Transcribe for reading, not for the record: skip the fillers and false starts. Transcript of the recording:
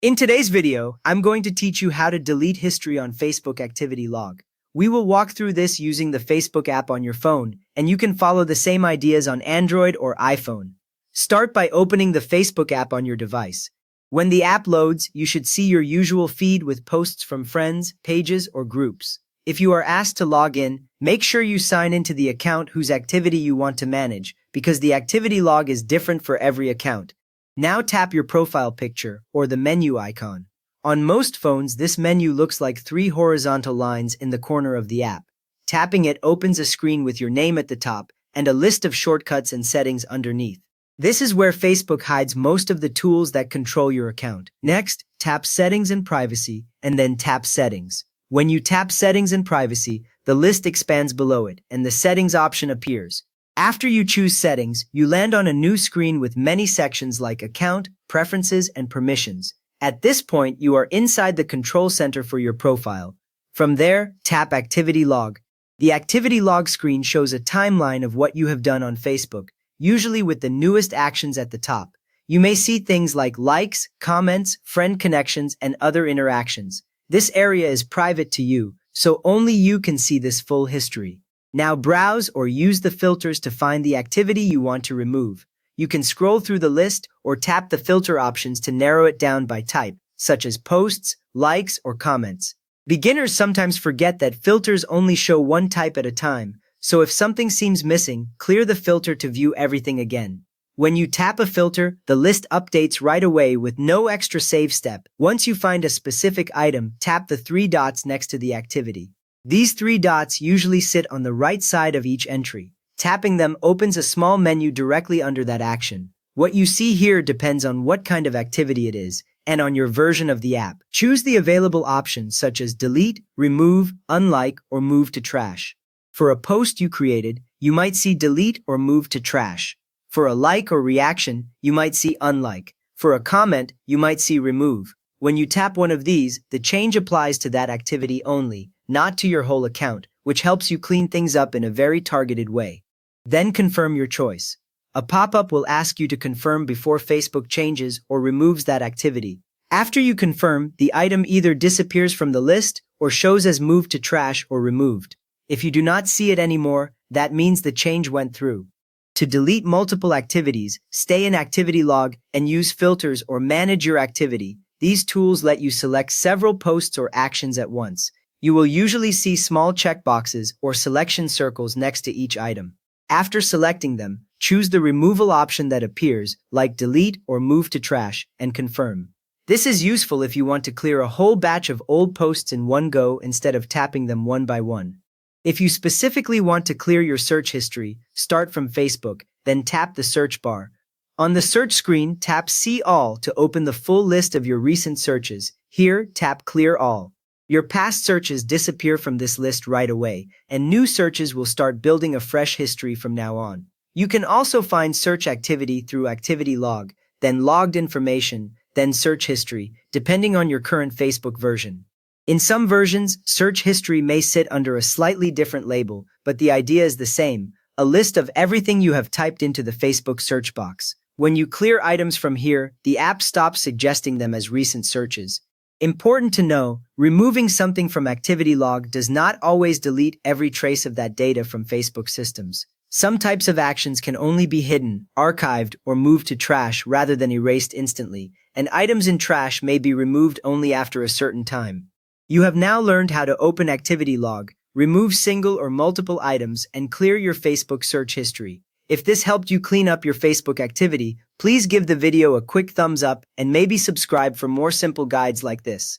In today's video, I'm going to teach you how to delete history on Facebook Activity Log. We will walk through this using the Facebook app on your phone, and you can follow the same ideas on Android or iPhone. Start by opening the Facebook app on your device. When the app loads, you should see your usual feed with posts from friends, pages, or groups. If you are asked to log in, make sure you sign into the account whose activity you want to manage, because the activity log is different for every account. Now tap your profile picture, or the menu icon. On most phones, this menu looks like three horizontal lines in the corner of the app. Tapping it opens a screen with your name at the top and a list of shortcuts and settings underneath. This is where Facebook hides most of the tools that control your account. Next, tap Settings and Privacy, and then tap Settings. When you tap Settings and Privacy, the list expands below it, and the Settings option appears. After you choose Settings, you land on a new screen with many sections like Account, Preferences, and Permissions. At this point, you are inside the control center for your profile. From there, tap Activity Log. The Activity Log screen shows a timeline of what you have done on Facebook, usually with the newest actions at the top. You may see things like likes, comments, friend connections, and other interactions. This area is private to you, so only you can see this full history. Now browse or use the filters to find the activity you want to remove. You can scroll through the list or tap the filter options to narrow it down by type, such as posts, likes, or comments. Beginners sometimes forget that filters only show one type at a time, so if something seems missing, clear the filter to view everything again. When you tap a filter, the list updates right away with no extra save step. Once you find a specific item, tap the three dots next to the activity. These three dots usually sit on the right side of each entry. Tapping them opens a small menu directly under that action. What you see here depends on what kind of activity it is, and on your version of the app. Choose the available options such as delete, remove, unlike, or move to trash. For a post you created, you might see delete or move to trash. For a like or reaction, you might see unlike. For a comment, you might see remove. When you tap one of these, the change applies to that activity only, not to your whole account, which helps you clean things up in a very targeted way. Then confirm your choice. A pop-up will ask you to confirm before Facebook changes or removes that activity. After you confirm, the item either disappears from the list or shows as moved to trash or removed. If you do not see it anymore, that means the change went through. To delete multiple activities, stay in Activity Log and use filters or manage your activity. These tools let you select several posts or actions at once. You will usually see small checkboxes or selection circles next to each item. After selecting them, choose the removal option that appears, like delete or move to trash, and confirm. This is useful if you want to clear a whole batch of old posts in one go instead of tapping them one by one. If you specifically want to clear your search history, start from Facebook, then tap the search bar. On the search screen, tap See All to open the full list of your recent searches. Here, tap Clear All. Your past searches disappear from this list right away, and new searches will start building a fresh history from now on. You can also find search activity through Activity Log, then Logged Information, then Search History, depending on your current Facebook version. In some versions, search history may sit under a slightly different label, but the idea is the same, a list of everything you have typed into the Facebook search box. When you clear items from here, the app stops suggesting them as recent searches. Important to know, removing something from Activity Log does not always delete every trace of that data from Facebook systems. Some types of actions can only be hidden, archived, or moved to trash rather than erased instantly, and items in trash may be removed only after a certain time. You have now learned how to open Activity Log, remove single or multiple items, and clear your Facebook search history. If this helped you clean up your Facebook activity, please give the video a quick thumbs up and maybe subscribe for more simple guides like this.